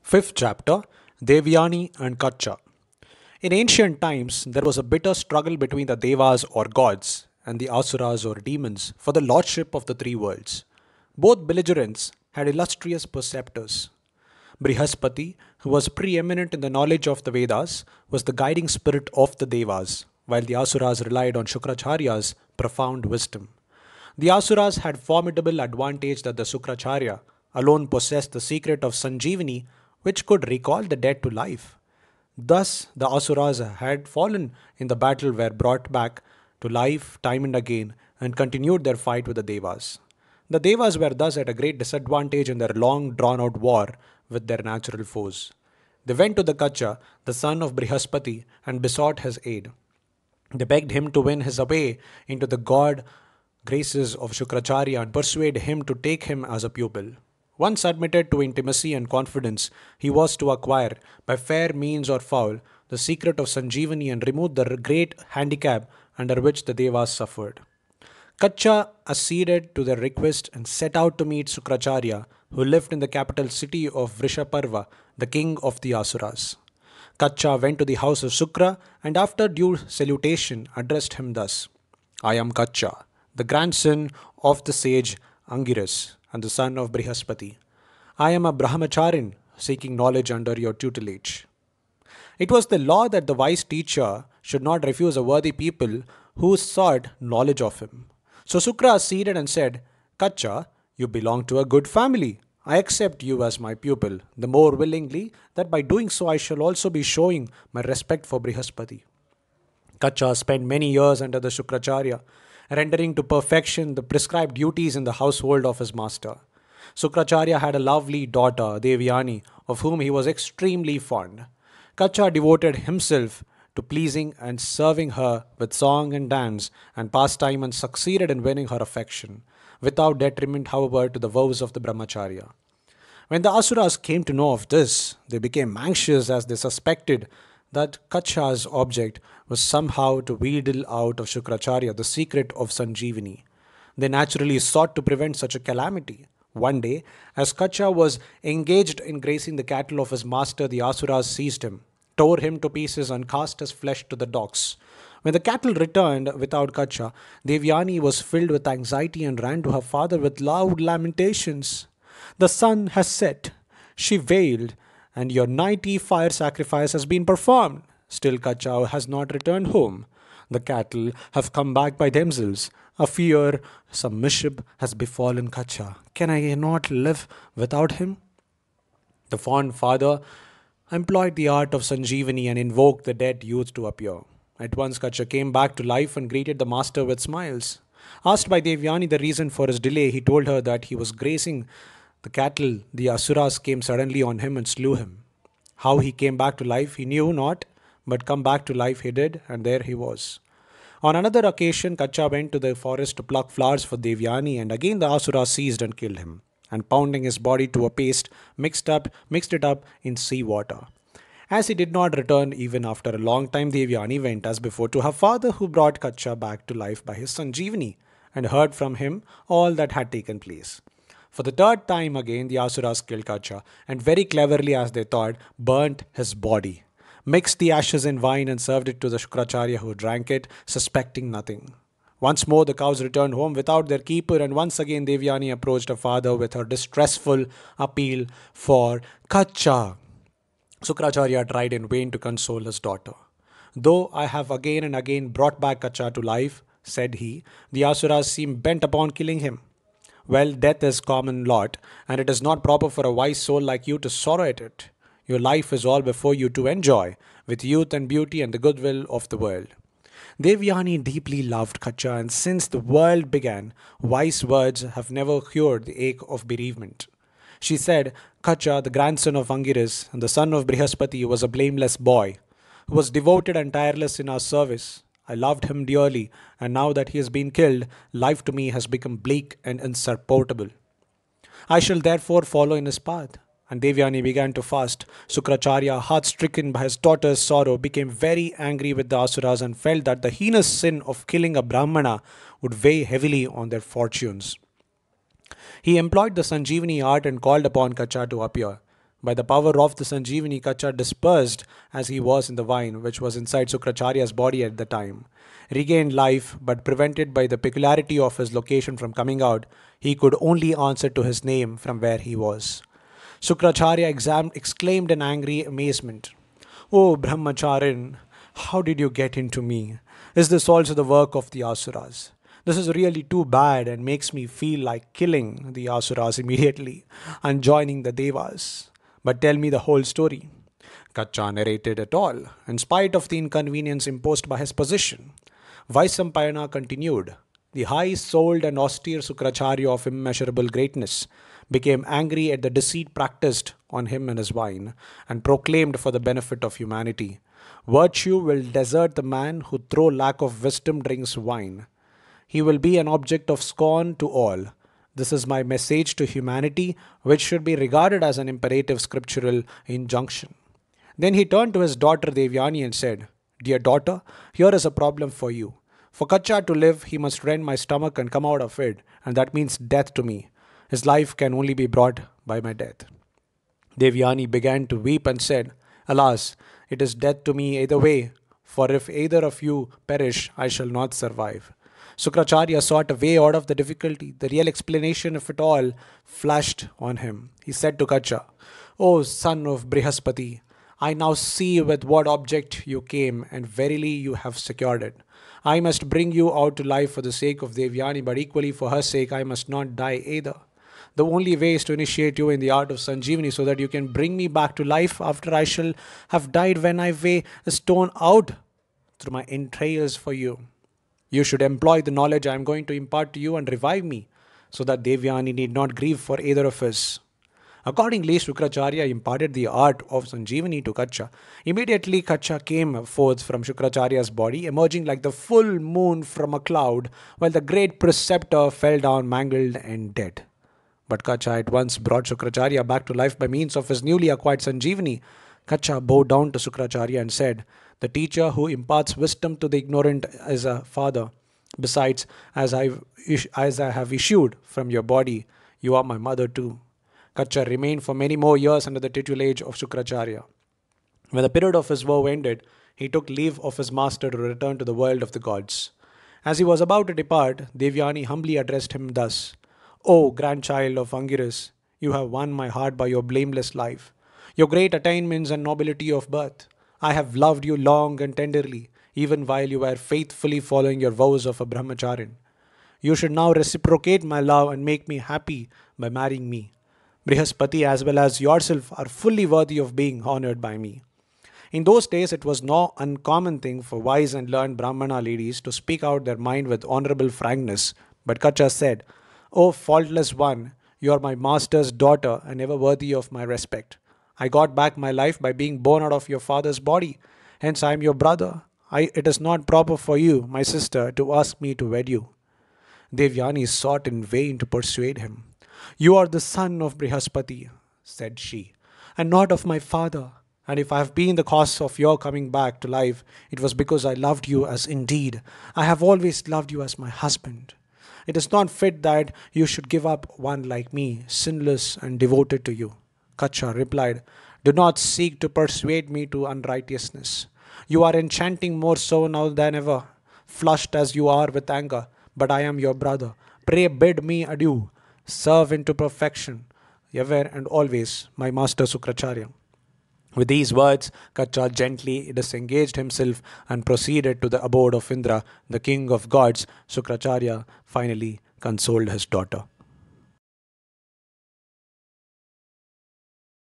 Fifth chapter, Devyani and Kacha. In ancient times, there was a bitter struggle between the Devas or gods and the Asuras or demons for the lordship of the three worlds. Both belligerents had illustrious preceptors. Brihaspati, who was preeminent in the knowledge of the Vedas, was the guiding spirit of the Devas, while the Asuras relied on Shukracharya's profound wisdom. The Asuras had formidable advantage that the Sukracharya alone possessed the secret of Sanjeevani, which could recall the dead to life. Thus, the Asuras had fallen in the battle were brought back to life time and again and continued their fight with the Devas. The Devas were thus at a great disadvantage in their long drawn out war with their natural foes. They went to the Kacha, the son of Brihaspati, and besought his aid. They begged him to win his way into the god graces of Shukracharya and persuade him to take him as a pupil. Once admitted to intimacy and confidence, he was to acquire, by fair means or foul, the secret of Sanjeevani and remove the great handicap under which the Devas suffered. Kacha acceded to their request and set out to meet Sukracharya, who lived in the capital city of Vrishaparva, the king of the Asuras. Kacha went to the house of Sukra and after due salutation addressed him thus: I am Kacha, the grandson of the sage Angiras and the son of Brihaspati. I am a brahmacharin seeking knowledge under your tutelage. It was the law that the wise teacher should not refuse a worthy people who sought knowledge of him. So Sukra acceded and said, Kacha, you belong to a good family. I accept you as my pupil, the more willingly that by doing so I shall also be showing my respect for Brihaspati. Kacha spent many years under the Shukracharya, rendering to perfection the prescribed duties in the household of his master. Sukracharya had a lovely daughter, Devyani, of whom he was extremely fond. Kacha devoted himself to pleasing and serving her with song and dance and pastime and succeeded in winning her affection, without detriment, however, to the vows of the brahmacharya. When the Asuras came to know of this, they became anxious as they suspected that Kacha's object was somehow to wheedle out of Shukracharya the secret of Sanjeevani. They naturally sought to prevent such a calamity. One day, as Kacha was engaged in grazing the cattle of his master, the Asuras seized him, tore him to pieces, and cast his flesh to the dogs. When the cattle returned without Kacha, Devyani was filled with anxiety and ran to her father with loud lamentations. The sun has set, she wailed, and your nightly fire sacrifice has been performed. Still Kacha has not returned home. The cattle have come back by themselves. I fear some mischief has befallen Kacha. Can I not live without him? The fond father employed the art of Sanjeevani and invoked the dead youth to appear. At once Kacha came back to life and greeted the master with smiles. Asked by Devyani the reason for his delay, he told her that he was grazing the cattle. The Asuras came suddenly on him and slew him. How he came back to life he knew not, but come back to life he did, and there he was. On another occasion, Kacha went to the forest to pluck flowers for Devyani, and again the Asuras seized and killed him, and pounding his body to a paste, mixed it up in sea water. As he did not return even after a long time, Devyani went as before to her father, who brought Kacha back to life by his Sanjeevani, and heard from him all that had taken place. For the third time again, the Asuras killed Kacha, and very cleverly, as they thought, burnt his body, mixed the ashes in wine, and served it to the Shukracharya, who drank it, suspecting nothing. Once more the cows returned home without their keeper, and once again Devyani approached her father with her distressful appeal for Kacha. Sukracharya tried in vain to console his daughter. Though I have again and again brought back Kacha to life, said he, the Asuras seem bent upon killing him. Well, death is common lot, and it is not proper for a wise soul like you to sorrow at it. Your life is all before you to enjoy, with youth and beauty and the goodwill of the world. Devyani deeply loved Kacha, and since the world began, wise words have never cured the ache of bereavement. She said, Kacha, the grandson of Angiras and the son of Brihaspati, was a blameless boy, who was devoted and tireless in our service. I loved him dearly, and now that he has been killed, life to me has become bleak and insupportable. I shall therefore follow in his path. And Devyani began to fast. Sukracharya, heart stricken by his daughter's sorrow, became very angry with the Asuras and felt that the heinous sin of killing a Brahmana would weigh heavily on their fortunes. He employed the Sanjeevani art and called upon Kacha to appear. By the power of the Sanjeevani, Kacha, dispersed as he was in the wine which was inside Sukracharya's body at the time, regained life, but prevented by the peculiarity of his location from coming out, he could only answer to his name from where he was. Sukracharya exclaimed in angry amazement, "O Brahmacharin, how did you get into me? Is this also the work of the Asuras? This is really too bad and makes me feel like killing the Asuras immediately and joining the Devas. But tell me the whole story." Kacha narrated it all, in spite of the inconvenience imposed by his position. Vaisampayana continued. The high-souled and austere Sukracharya of immeasurable greatness became angry at the deceit practiced on him and his wine, and proclaimed for the benefit of humanity, "Virtue will desert the man who through lack of wisdom drinks wine. He will be an object of scorn to all. This is my message to humanity, which should be regarded as an imperative scriptural injunction." Then he turned to his daughter Devyani and said, "Dear daughter, here is a problem for you. For Kacha to live, he must rend my stomach and come out of it, and that means death to me. His life can only be brought by my death." Devyani began to weep and said, "Alas, it is death to me either way, for if either of you perish, I shall not survive." Sukracharya sought a way out of the difficulty. The real explanation of it all flashed on him. He said to Kacha, "O son of Brihaspati, I now see with what object you came, and verily you have secured it. I must bring you out to life for the sake of Devyani, but equally for her sake I must not die either. The only way is to initiate you in the art of Sanjeevani so that you can bring me back to life after I shall have died when I weigh a stone out through my entrails for you. You should employ the knowledge I am going to impart to you and revive me, so that Devyani need not grieve for either of us." Accordingly, Shukracharya imparted the art of Sanjeevani to Kacha. Immediately, Kacha came forth from Shukracharya's body, emerging like the full moon from a cloud, while the great preceptor fell down mangled and dead. But Kacha at once brought Shukracharya back to life by means of his newly acquired Sanjeevani. Kacha bowed down to Shukracharya and said, "The teacher who imparts wisdom to the ignorant is a father. Besides, as I have issued from your body, you are my mother too." Kacha remained for many more years under the tutelage of Shukracharya. When the period of his woe ended, he took leave of his master to return to the world of the gods. As he was about to depart, Devyani humbly addressed him thus, "O grandchild of Angiras, you have won my heart by your blameless life, your great attainments and nobility of birth. I have loved you long and tenderly, even while you were faithfully following your vows of a brahmacharin. You should now reciprocate my love and make me happy by marrying me. Brihaspati as well as yourself are fully worthy of being honored by me." In those days, it was no uncommon thing for wise and learned Brahmana ladies to speak out their mind with honorable frankness. But Kacha said, "O faultless one, you are my master's daughter and ever worthy of my respect. I got back my life by being born out of your father's body. Hence, I am your brother. It is not proper for you, my sister, to ask me to wed you." Devyani sought in vain to persuade him. "You are the son of Brihaspati," said she, "and not of my father. And if I have been the cause of your coming back to life, it was because I loved you as indeed I have always loved you as my husband. It is not fit that you should give up one like me, sinless and devoted to you." Kacha replied, "Do not seek to persuade me to unrighteousness. You are enchanting more so now than ever, flushed as you are with anger. But I am your brother. Pray bid me adieu. Serve into perfection, ever and always, my master Sukracharya." With these words, Kacha gently disengaged himself and proceeded to the abode of Indra, the king of gods. Sukracharya finally consoled his daughter.